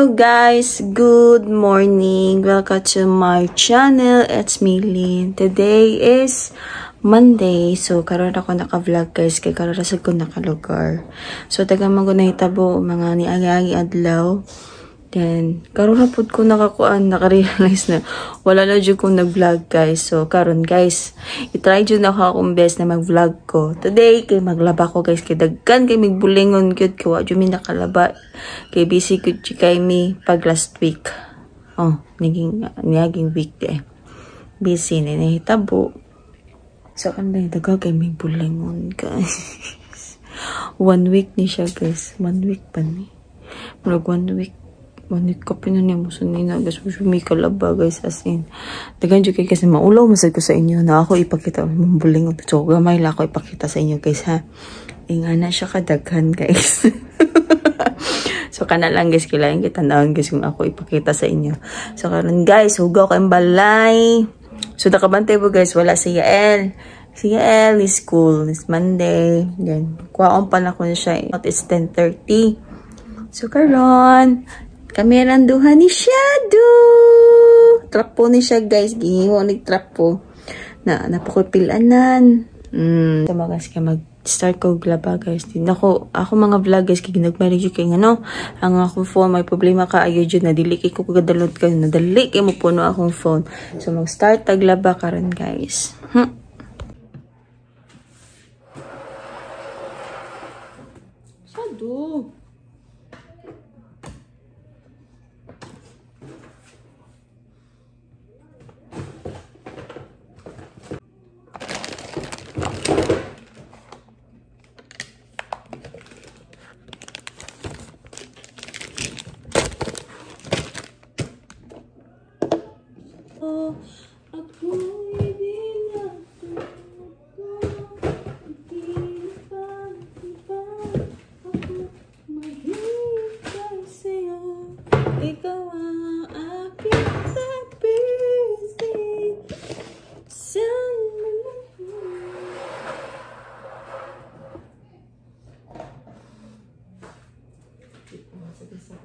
Hello guys, good morning. Welcome to my channel. It's me, Lynn. Today is Monday. So, karon ako naka-vlog guys. Kaya karon rasad ko nakalugar. So, tagang magunahitabo mga ni agi-agi adlaw. Then, karon na po ko naka-realize na wala na dyan kong nag-vlog guys. So, karon guys, itry dyan ako akong best na mag-vlog ko. Today, kay maglaba ko guys. Kay daggan kay magbulingon gyud ko. Dyan mi nakalaba. Kay busy ko kay mi pag last week. Oh, naging week eh. Busy na nahitabo. So, kanday daga kay may bulingon guys. 1 week ni siya guys. 1 week pa ni. Marag 1 week. Manit ka pinanay mo sa nina guys. May kalaba guys as in. Dagan dyan kayo kasi maulaw masad ko sa inyo na ako ipakita. Mambuling. So gamay lang ako ipakita sa inyo guys ha. Nga na siya kadaghan guys. So kana lang guys. Kailangan kita naon guys kung ako ipakita sa inyo. So karon guys. Hugaw kayong balay. So nakabantay po guys. Wala si Yael. Si Yael is school. It's Monday. Then kuwaon pa na ko na siya. It's 10:30. So karon. Kami randuhan ni Shadow. Trapo ni siya guys. Gihiwa ni trapo. Napakupilanan. So guys, mag-start ko glaba guys. Ako mga vlog guys. Ginagmarig yung ano. Ang akong phone. May problema ka. Ayaw dyan. Nadili ko kagadalot kayo. Nadali kayo mo puno akong phone. So mag-start taglaba karon guys. Shadow.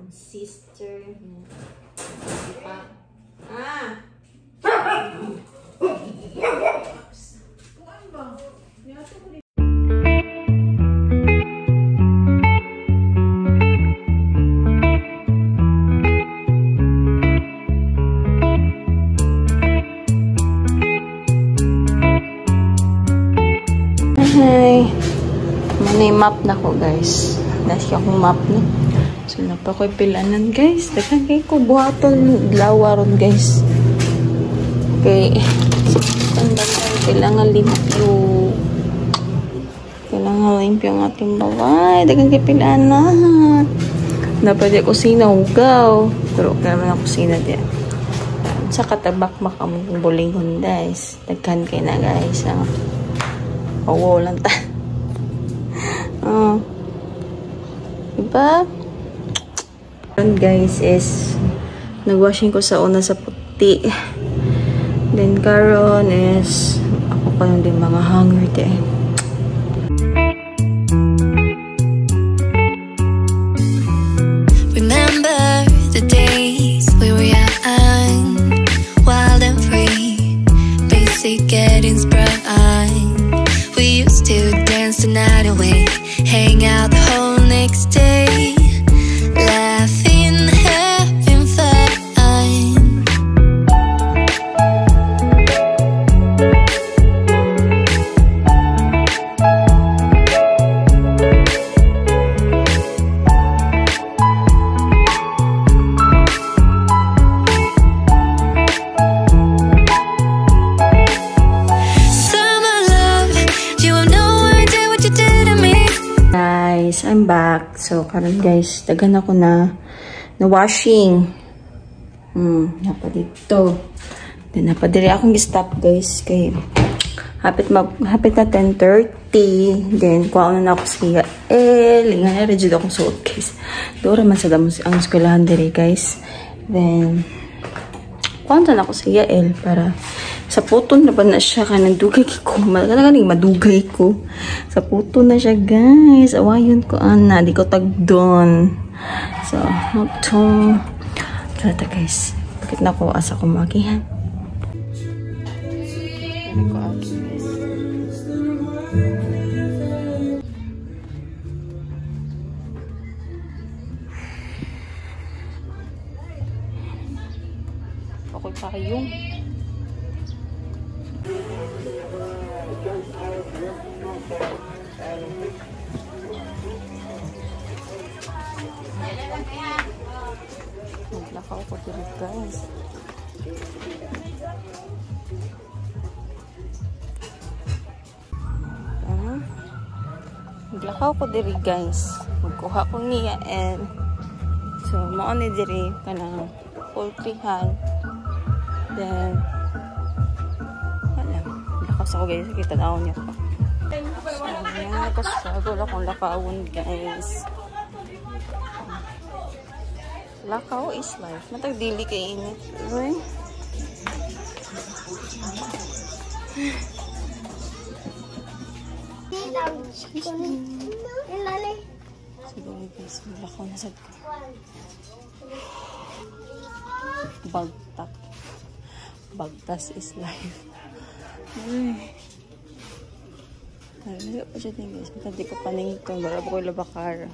Sister. Hi. May map na ko guys. Nasi akong map na. So, napakoy pilanan, guys. Dagan kayo ko buhaton lawaron, guys. Okay. Kailangan limpyo. Kailangan limpyo ang ating baway. Dagan kayo pilanan. Napwede kusina, hugaw. Pero kaya naman ang kusina diyan. Sa katabak-mak ang bulingon, guys. Dagan kayo na, guys. Wow, lang ta. Diba? Guys is nagwashing ko sa una sa puti, then karon is ako pa lang din mga hanger din. Remember the days we were young, wild and free, basic getting sprung. We used to dance the night away, hang out the whole next day, laughing, having fun. Summer love, you have no idea what you did to me. Guys, I'm back. So, karon guys, dagan ako na washing. Napadito. Then, napadiri akong stop guys. Kay, hapit na 10:30. Then, kuha na ako siya. Lingan na rin akong suot guys. Doon naman sa damos ang eskwelahan diri guys. Then, kuha na ako siya para sa puton na ba na siya ka nagdugay ko. Madugay ko. Sa puton na siya guys. Awayon ko ana. Di ko tagdon. So, magtong ito guys. Bakit na ko asa ko magihan? Ako'y pakayong. Naglakaw ko dito guys. Naglakaw ko diri guys. Magkuha ko niya and so mao ni diri kanang poultryhan. Then wala. Lakas ako guys. Kita na ako niya pa. So yan. Nakastruggle akong lakawon guys. Lakaw is life. Matag dili kay init. Uy. Siguro guys, lakaw na sad ko. Bagtak. Bagtas is life. Uy. Ay, pa siya din guys. Matag di ko panington. Wala ba ko labakara.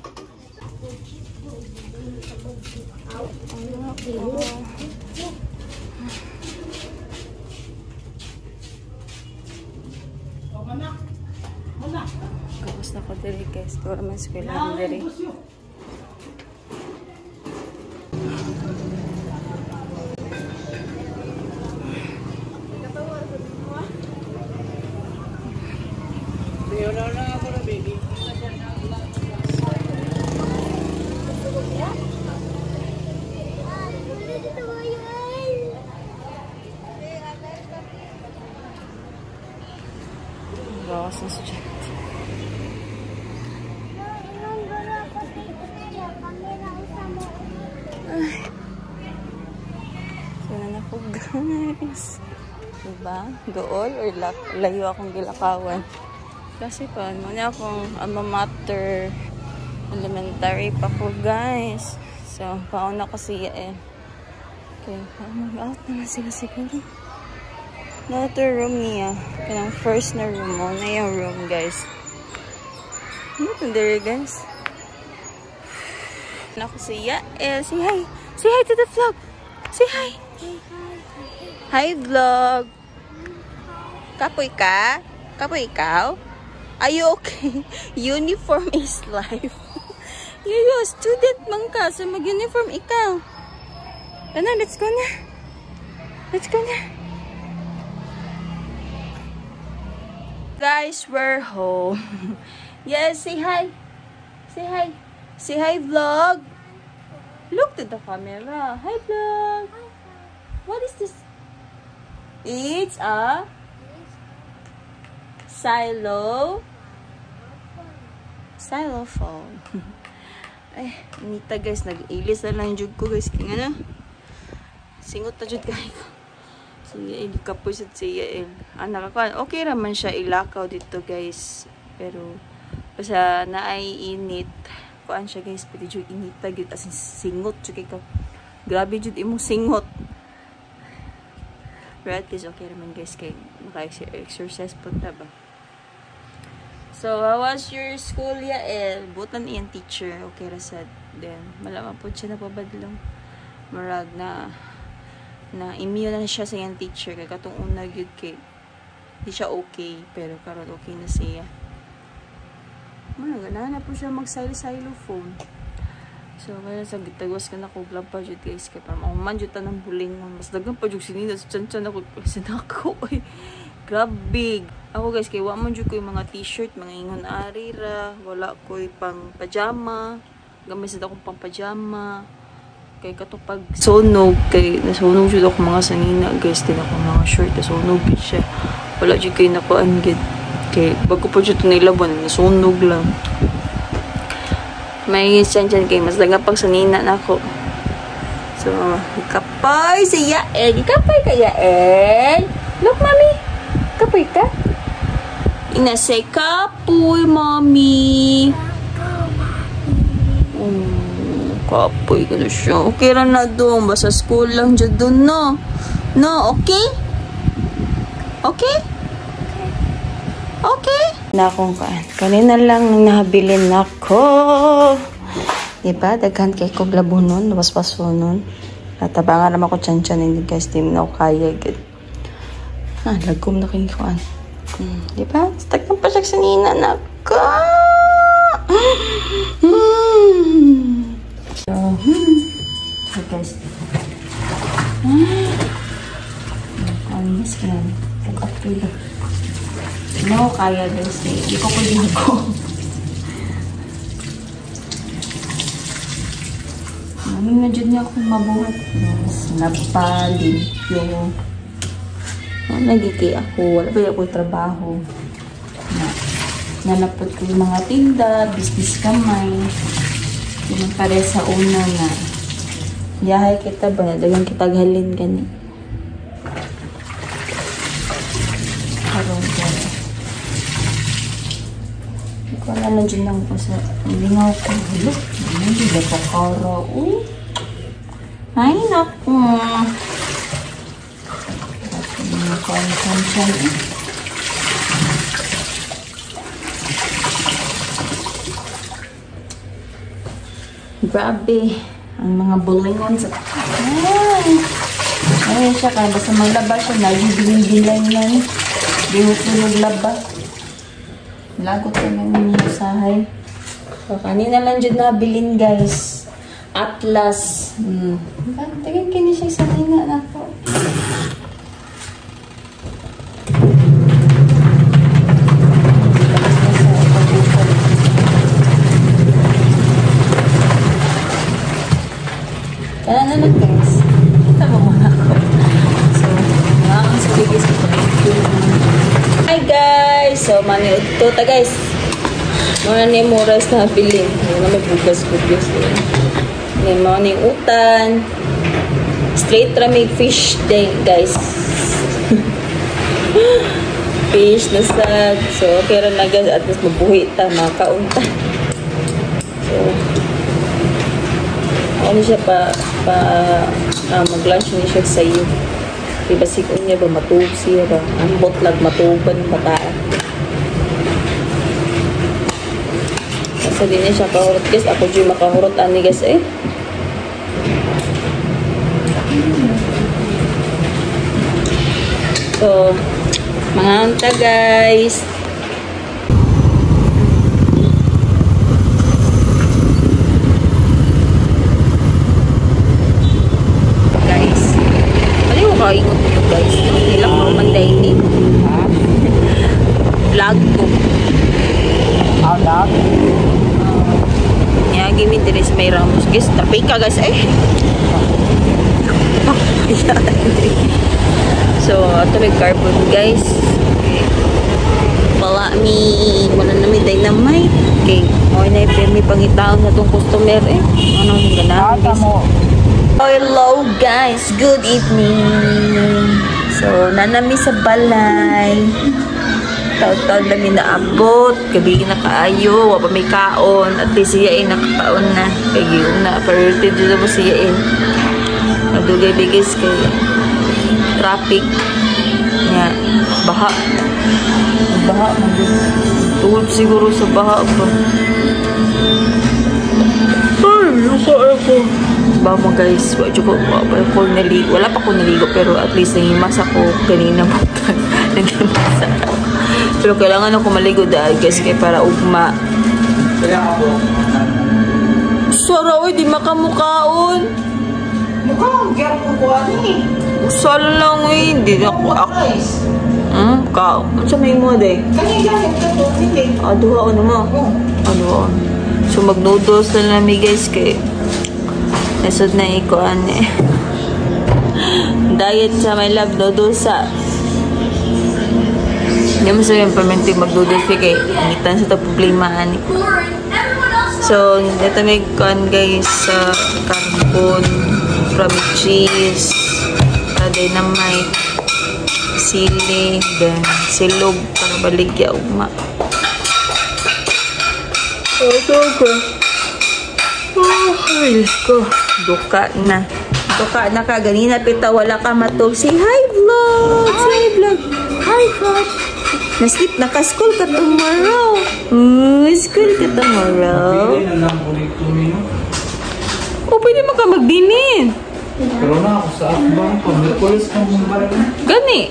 Kawas na ko diri guys. Ito naman eskwelahan diri. Bawas na student. Sana na po guys. Diba? Dool or layo akong gilakawan. Kasi pa, muna akong alma mater elementary pa po guys. So, pauna ko siya eh. Okay, mag-out naman sila siguro. No, ito room niya. Kanang first na room mo. Na yung room, guys. Ano ito there, guys? Naku si Yael. Say hi. Say hi to the vlog. Say hi. Hi, vlog. Kapoy ka? Kapoy ikaw? Are you okay? Uniform is life. Yo, student man ka. So, mag-uniform ikaw. Ano, let's go na. Let's go na. Guys, we're home. Yes, say hi. Say hi. Say hi, vlog. Look to the camera. Hi, vlog. What is this? It's a xylophone. Ay, nita guys, nag-ilis na lang jud ko guys. Kaya ano? Singot na jud kayo ko. Siya, kapoy sa siya. Anak ako, okay raman siya ilakaw dito guys. Pero, basta naay-init. Kuan siya guys, pwede dyan inita. As in, singot. Grabe dyan imong singot. Pero at least okay raman guys. Kaya naka-exercise po ba? So, how was your school, Yael? Butan iyang teacher. Okay rasad. Then, malaman po siya napabadlong. Marag na immune na siya sa iyang teacher kaya katong una gyud kay di siya okay pero karon okay na siya. Ganahan na po siya mag-xylophone. So kaya sa gitagwas ka na ko vlog pa jud guys kay para mahuman jud tanang buling mas daghan pa jud sinina sa tiyan ako sinako oy. Grabe. Ako guys kay wa man jud ko yung mga t-shirt mga ingon ari ra wala ko pang pajama gamay sa akong pang pajama. Kay katupag sunog kay nasunog jud ako mga sanina guys din ako mga short nasunog gid siya wala jud kay nakuan gid kay bago pa jud nilaban nasunog lang may syan kay mas daga pag sanina nako so kapay si Yael kapay ka Yael look mommy kapay ka ina say kapoy mommy Kapoy ko na siya. Okay ra na doon. Basta school lang dyan doon, no? No, okay? Okay? Okay? Na akong kaan. Kanina lang nang nahabilin ako. Diba? Daghan kay kong labunon. Labas-paso nun. Natabangan naman ko chan-chan. Hindi guys, di mo na ako kaya. Lagom na kong kaan. Diba? Stagnan pa siya sa nina na ako. So, guys. Miss ka na. Pag-upload. No, kaya guys. Hindi ko pwede ako. Namin na dyan niya akong mabuhat. Napalig yung nagiti ako. Wala ba ako trabaho. Nalapot ko yung mga tinda, business kamay. Yung pare sa una na yahay kita ba? Dagang kita galin gani. Karong ko. Ikaw na lang dyan lang po sa lingaw ko. Look, hindi ba pa kara? Ay, naku. Konsen eh. Grabe. Ang mga bulingon sa... Ay, siya ka. Basta maglaba siya. Nagibinigilay yan. Bihot nung laba. Lagot ko na yung usahay. So, kanina lang dyan nabilin, guys. Atlas. Tingin kini siya sa nina na po. Kaya na guys. Kita mo muna ako. So, ang saligis ko. Hi guys! So, maniod to ta guys. Muna ni mo rice na bilin. Hindi na may bugas ko guys. Hindi mo ni utan. Straight ramig fish day guys. Fish na sad. So, okay rin na guys. At least mabuhi ta. Makaunta. So, ano siya mag-lunch niya siya sa iyo. Diba sikon niya ba matug siya ba? Ang botlag matuban ng bataan. Kasi din niya siya kahurot guys. Ako dyan makahurot ani guys eh. So, mga anta guys. Ingot nyo guys. Hindi lang naman dahil vlog ko. Vlog? Yeah, give me the rest may ramos. Guys, tapay ka guys eh. So, ito may carbon guys. Wala na may dynamite. Okay. Okay na may pangitaon na itong customer eh. Ano yung ganahan guys? Hello guys, good evening. So, nanami sa balay. Taon-taon namin naabot. Gabi na kaayo, wapa may kaon. At least siyain nakakaon na. Kaya yun na, priority dito mo siyain. Nagdugay-bigis kay traffic. Nga, baha. Baha, tuhod siguro sa baha ba. Ay, luka ako. Ba mo guys, wala pa ko naligo pero at least nahimas ako kanina mo. Nahimas ako. Pero kailangan ako maligo dahil guys kaya para ugma. Saraway, di makamukaon. Mukaon, kaya ako kukuha ni. Usala lang eh, hindi na ako. Kao. Ano sa may mo day? Aduha, ano mo? Aduha. So mag-noodles na namin guys kay nasod na ikuan eh. Diet sa my love, noodles sa. Hindi mo sabihin permanenteng mag-noodles kay ngitan sa ito problemahan eh. So, ito may ikuan guys sa carbon, from cheese, dynamite, sili, then silog, para baligya ugma. Okay. Ay, ko. Duka na. Duka na ka. Ganina pita wala ka matog. Say hi, vlog! Say hi, vlog! Hi, vlog! Na-skip na ka. School ka tomorrow. School ka tomorrow. O, pwede mo ka magdinin. Pero na ako sa akbang pa. Merkulis ka mong barang. Gani.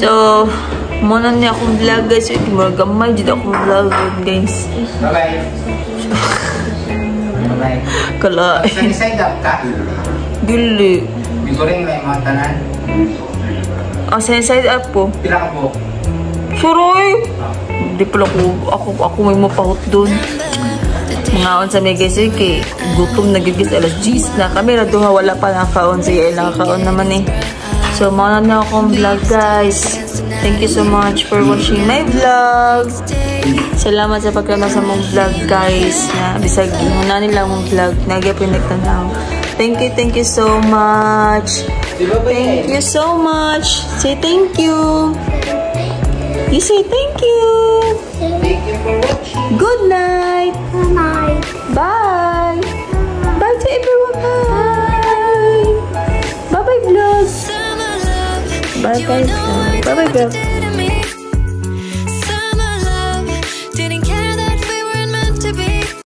So, muna niya akong vlog guys. Ito mo gamay. Dito akong vlog guys. Bye-bye. Bye-bye. Kala. Sunny-side up ka? Dili. Biguring na yung mga tanan. Side up po. Pila ka po? Suroy. Hindi pala ako may mapahot doon. Ngaon sa may guys, kay gutom na gigis alas 10 na kami na duha wala pa nakaon siya nakakaon naman eh. So muna na akong vlog guys. Thank you so much for watching my vlog. Salamat sa pagkanood sa mong vlog guys na bisag muna nila mong vlog nagyapon nagtanaw. Thank you so much. Thank you so much. Say thank you. You say thank you. Thank you for watching. Good night. Good night. Bye. Bye to everyone. Bye. Bye-bye vlog. Bye-bye vlog. Bye-bye vlog.